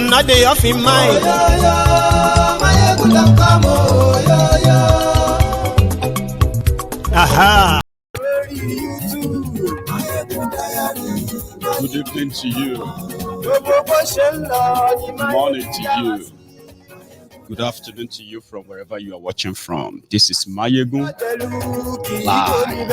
not dey off in mind. Aha. Good evening to you. Good morning to you. Good afternoon to you from wherever you are watching from. This is Maiyegun'd live.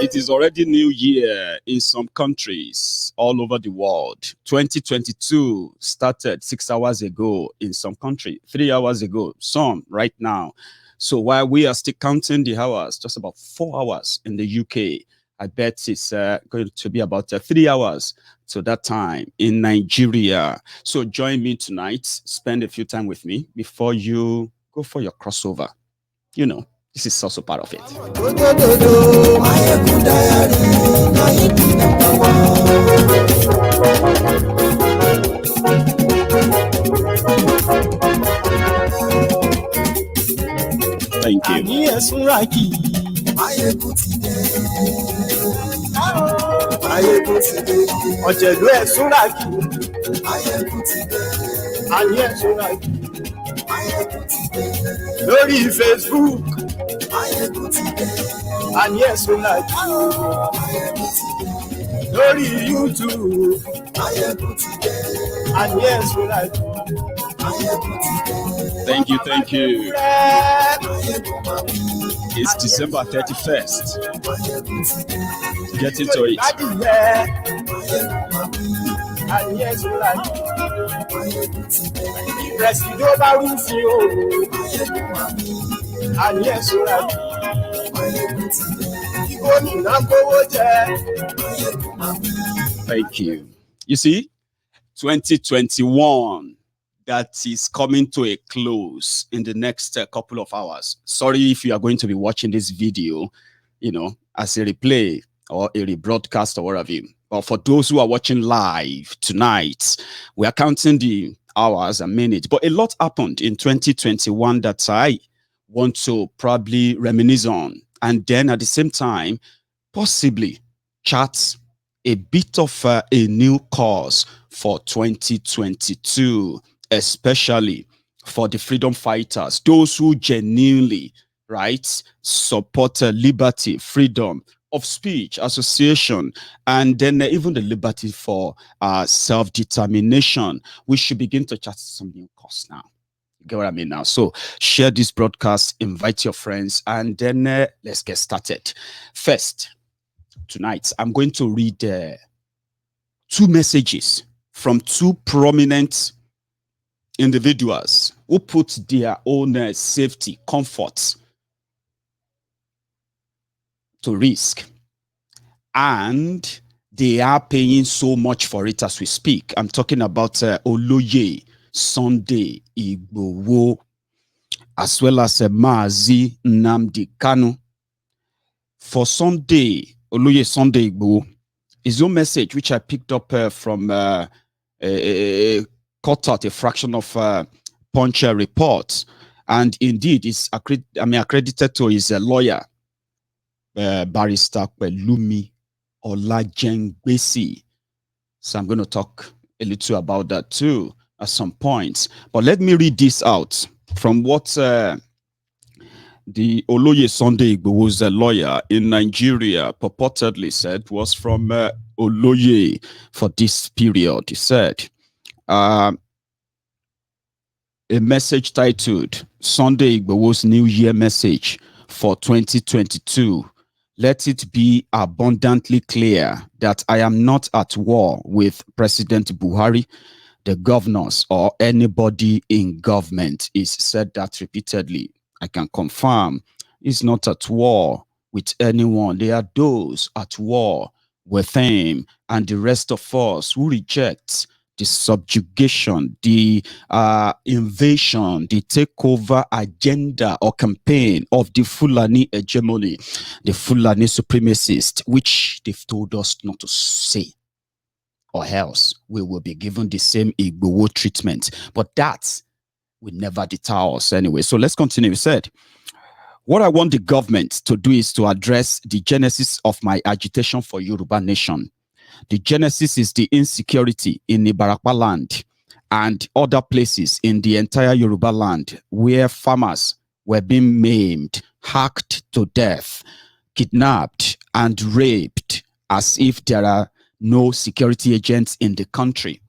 It is already New Year in some countries all over the world. 2022 started 6 hours ago in some country, 3 hours ago, some right now. So while we are still counting the hours, just about 4 hours in the UK, I bet it's going to be about 3 hours to that time in Nigeria. So join me tonight, spend a few time with me before you go for your crossover. You know, this is also part of it. Thank you. Lórí Facebook, and yes, we like lórí YouTube, and yes, we like. Thank you, thank you. It's December 31st. Get into it. And yes, we like. And yes, we like. Thank you. You see, 2021, that is coming to a close in the next couple of hours. Sorry if you are going to be watching this video, you know, as a replay or a rebroadcast or whatever. But for those who are watching live tonight, we are counting the hours and minutes. But a lot happened in 2021 that I want to probably reminisce on. And then at the same time, possibly chart a bit of a new course for 2022, especially for the freedom fighters, those who genuinely, right, support liberty, freedom of speech, association, and then even the liberty for self-determination. We should begin to chart some new course now. You get what I mean now? So share this broadcast, invite your friends, and then let's get started. First, tonight, I'm going to read two messages from two prominent individuals who put their own safety, comfort to risk. And they are paying so much for it as we speak. I'm talking about Oloye Sunday Igboho, as well as Mazi Nnamdi Kanu. For Sunday, Oloye Sunday Igboho, his own message, which I picked up from cut out a fraction of Punch report, and indeed is accredited to his lawyer, Barrister Pelumi Olajengbesi. So I'm going to talk a little about that too at some points. But let me read this out from what the Oloye Sunday Igboho's lawyer in Nigeria purportedly said. Was from Oloye for this period. He said, a message titled Sunday Igboho's New Year Message for 2022. Let it be abundantly clear that I am not at war with President Buhari, the governors, or anybody in government. He said that repeatedly. I can confirm he's not at war with anyone. There are those at war with him and the rest of us who reject the subjugation, the invasion, the takeover agenda or campaign of the Fulani hegemony, the Fulani supremacists, which they've told us not to say, or else we will be given the same Igboho treatment. But that will never deter us anyway. So let's continue. He said, what I want the government to do is to address the genesis of my agitation for Yoruba nation. The genesis is the insecurity in Ibarapa land and other places in the entire Yoruba land where farmers were being maimed, hacked to death, kidnapped, and raped as if there are no security agents in the country.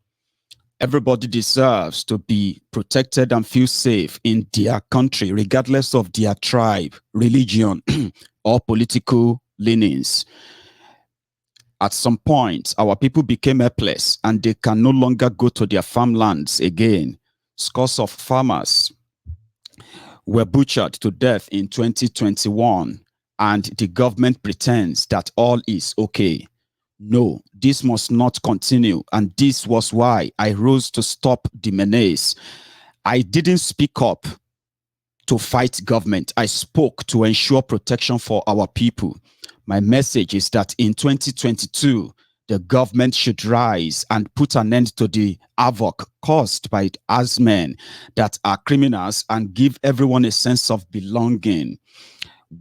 Everybody deserves to be protected and feel safe in their country, regardless of their tribe, religion, or political leanings. At some point, our people became helpless and they can no longer go to their farmlands again. Scores of farmers were butchered to death in 2021, and the government pretends that all is okay. No, this must not continue, and this was why I rose to stop the menace. I didn't speak up to fight government. I spoke to ensure protection for our people. My message is that in 2022, the government should rise and put an end to the havoc caused by us men that are criminals and give everyone a sense of belonging,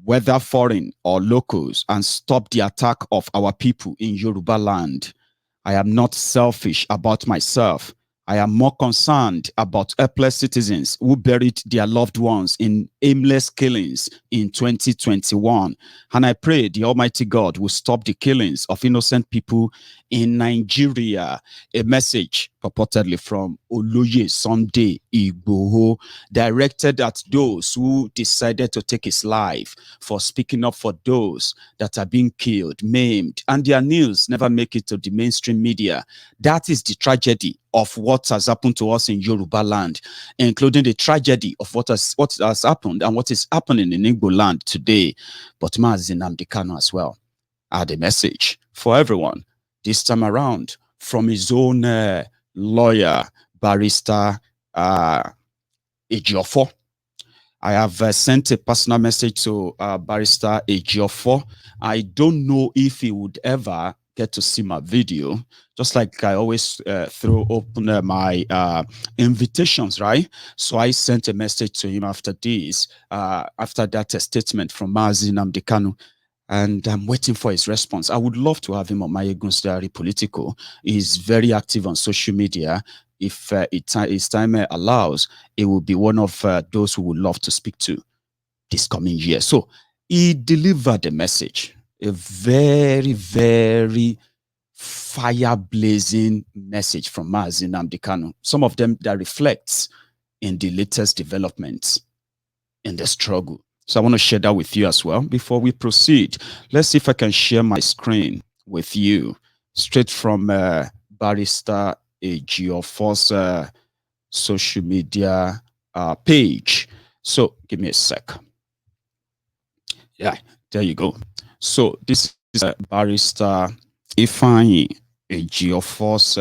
whether foreign or locals, and stop the attack of our people in Yoruba land. I am not selfish about myself. I am more concerned about helpless citizens who buried their loved ones in aimless killings in 2021. And I pray the Almighty God will stop the killings of innocent people in Nigeria. A message purportedly from Oloye Sunday Igboho, directed at those who decided to take his life for speaking up for those that are being killed, maimed, and their news never make it to the mainstream media. That is the tragedy of what has happened to us in Yoruba land, including the tragedy of what has happened and what is happening in Igbo land today. But Mazi Nnamdi Kanu as well had a message for everyone this time around from his own lawyer, Barrister Ejiofor. I have sent a personal message to Barrister Ejiofor. I don't know if he would ever get to see my video, just like I always throw open my invitations, right? So I sent a message to him after this, after that statement from Mazi Nnamdi Kanu, and I'm waiting for his response. I would love to have him on Maiyegun'd Diary Political. He's very active on social media. If his time allows, it will be one of those who would love to speak to this coming year. So he delivered a message, a very, very fire-blazing message from Mazi Nnamdi Kanu. Some of them that reflects in the latest developments in the struggle. So I want to share that with you as well. Before we proceed, let's see if I can share my screen with you straight from Barrister Ejiofor's social media page. So give me a sec. Yeah, there you go. So this is Barrister Ifeanyi Ejiofor's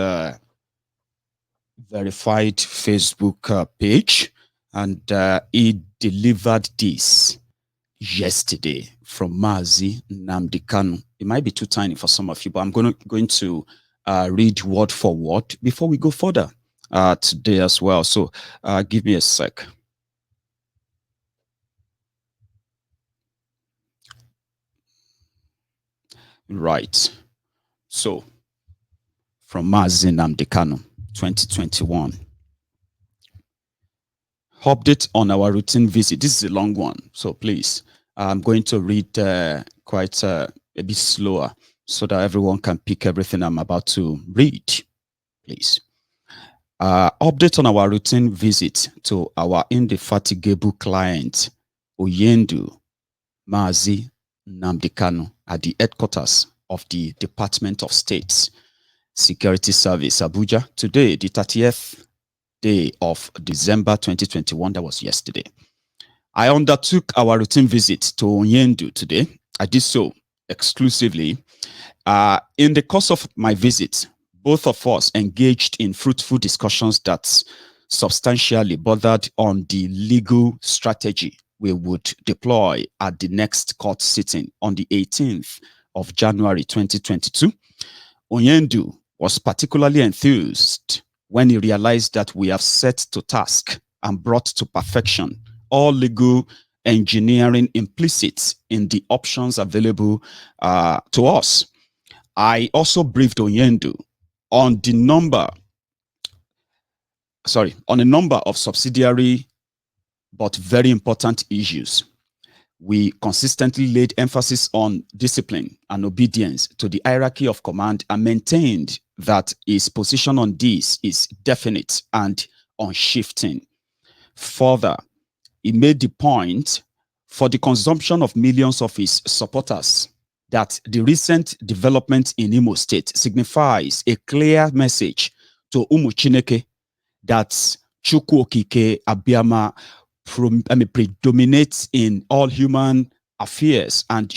verified Facebook page, and he delivered this yesterday from Mazi Nnamdi Kanu. It might be too tiny for some of you, but I'm going to read word for word before we go further today as well. So give me a sec. Right. So from Mazi Nnamdi Kanu, 2021. Update on our routine visit. This is a long one, so please, I'm going to read quite a bit slower so that everyone can pick everything I'm about to read, please. Update on our routine visit to our indefatigable client, Oyendu Mazi Nnamdi Kanu, at the headquarters of the Department of State's Security Service, Abuja, today, the 30th day of December 2021. That was yesterday. I undertook our routine visit to Oyendu today. I did so exclusively. In the course of my visit, both of us engaged in fruitful discussions that substantially bordered on the legal strategy we would deploy at the next court sitting on the 18th of January 2022. Oyendu was particularly enthused when he realized that we have set to task and brought to perfection all legal engineering implicit in the options available to us. I also briefed Onyendu on on a number of subsidiary but very important issues. We consistently laid emphasis on discipline and obedience to the hierarchy of command and maintained that his position on this is definite and unshifting. Further, he made the point for the consumption of millions of his supporters that the recent development in Imo State signifies a clear message to Umu Chineke that Chukwu Okike Abiyama predominates in all human affairs and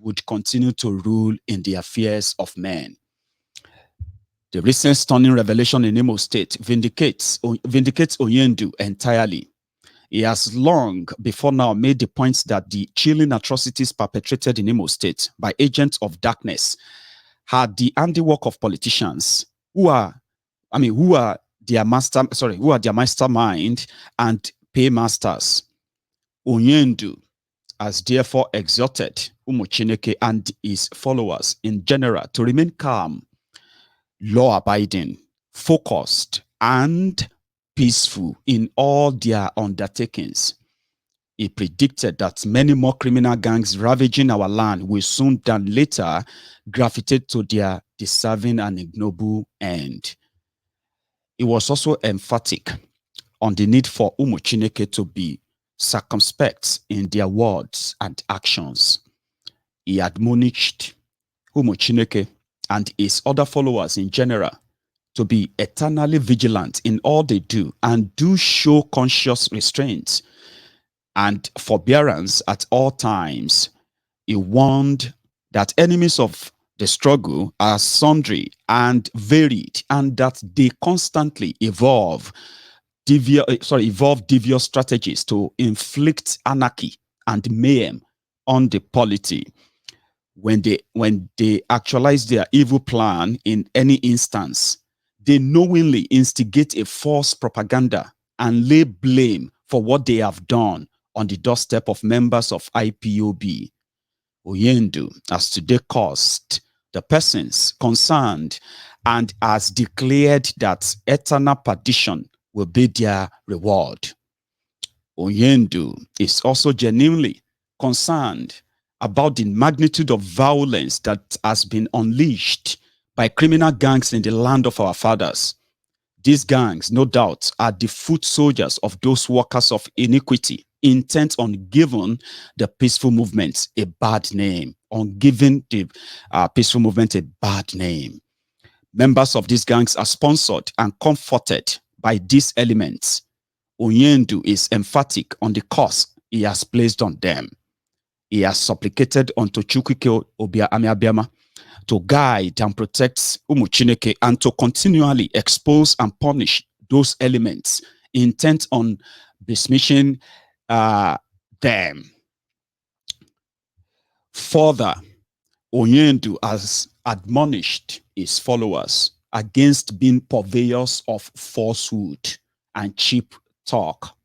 would continue to rule in the affairs of men. The recent stunning revelation in Imo State vindicates Onyendu entirely. He has long before now made the point that the chilling atrocities perpetrated in Imo State by agents of darkness had the handiwork of politicians who are their mastermind and paymasters. Onyendu has therefore exhorted Umu Chineke and his followers in general to remain calm, law-abiding, focused, and peaceful in all their undertakings. He predicted that many more criminal gangs ravaging our land will soon than later gravitate to their deserving and ignoble end. He was also emphatic on the need for Umu Chineke to be circumspect in their words and actions. He admonished Umu Chineke and his other followers in general to be eternally vigilant in all they do and do show conscious restraint and forbearance at all times. He warned that enemies of the struggle are sundry and varied, and that they constantly evolve devious strategies to inflict anarchy and mayhem on the polity. When they actualize their evil plan in any instance, they knowingly instigate a false propaganda and lay blame for what they have done on the doorstep of members of IPOB. Onyendu has today caused the persons concerned and has declared that eternal perdition will be their reward. Onyendu is also genuinely concerned about the magnitude of violence that has been unleashed by criminal gangs in the land of our fathers. These gangs, no doubt, are the foot soldiers of those workers of iniquity, intent on giving the peaceful movement a bad name, Members of these gangs are sponsored and comforted by these elements. Onyendu is emphatic on the curse he has placed on them. He has supplicated unto Chukwuke Abiyama to guide and protect Umu Chineke and to continually expose and punish those elements intent on besmirching them. Further, Onyendu has admonished his followers against being purveyors of falsehood and cheap talk.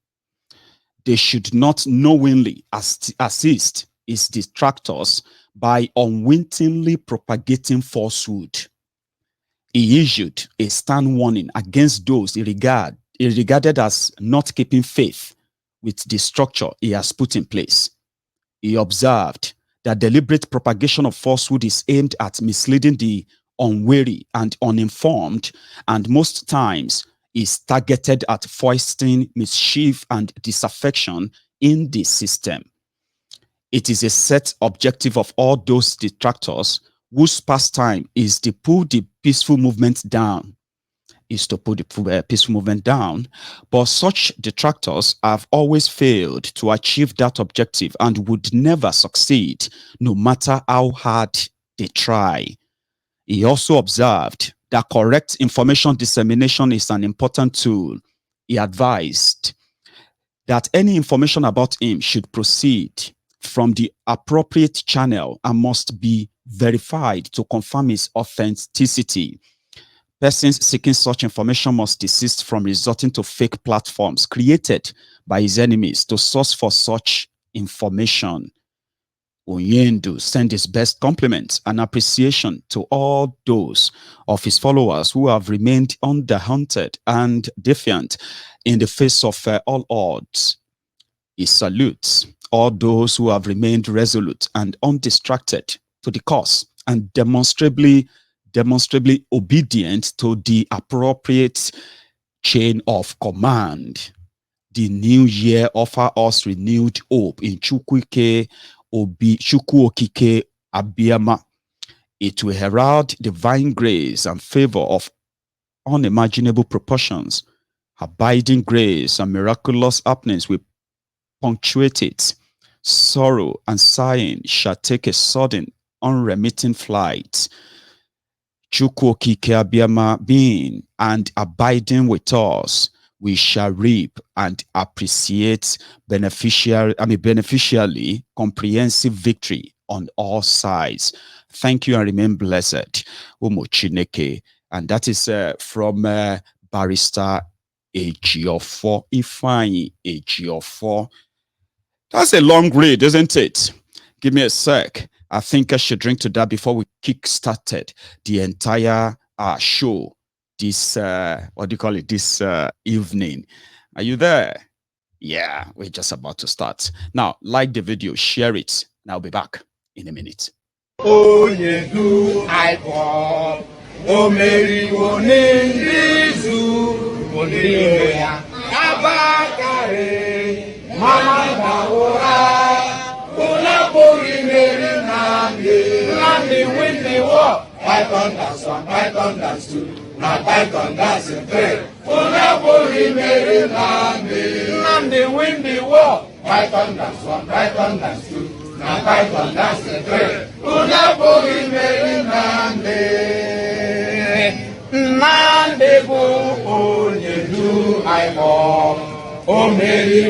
They should not knowingly assist his detractors by unwittingly propagating falsehood. He issued a stern warning against those he regarded as not keeping faith with the structure he has put in place. He observed that deliberate propagation of falsehood is aimed at misleading the unwary and uninformed, and most times is targeted at foisting mischief and disaffection in the system. It is a set objective of all those detractors whose pastime is to pull the peaceful movement down, but such detractors have always failed to achieve that objective and would never succeed, no matter how hard they try. He also observed that correct information dissemination is an important tool. He advised that any information about him should proceed from the appropriate channel and must be verified to confirm his authenticity. Persons seeking such information must desist from resorting to fake platforms created by his enemies to source for such information. Maiyegun'd sent his best compliments and appreciation to all those of his followers who have remained underhunted and defiant in the face of all odds. He salutes all those who have remained resolute and undistracted to the cause and demonstrably obedient to the appropriate chain of command. The new year offers us renewed hope in Chukwuokike Abiyama. It will herald divine grace and favor of unimaginable proportions. Abiding grace and miraculous happenings will punctuate it. Sorrow and sighing shall take a sudden, unremitting flight. Chukwuokike Abiyama being and abiding with us, we shall reap and appreciate beneficially comprehensive victory on all sides. Thank you and remain blessed. Umu Chineke. And that is from Barrister Ejiofor, Ifeanyi Ejiofor. That's a long read, isn't it? Give me a sec. I think I should drink to that before we kick-started the entire show this, what do you call it, this evening. Are you there? Yeah, we're just about to start. Now, like the video, share it, and I'll be back in a minute. Python that's one, Python that's two, now Python that's a three. Unabori Mary Nandi win the war. Python that's one, Python that's two, now Python that's a three. Unabori Mary Nandi bu onye du I O Mary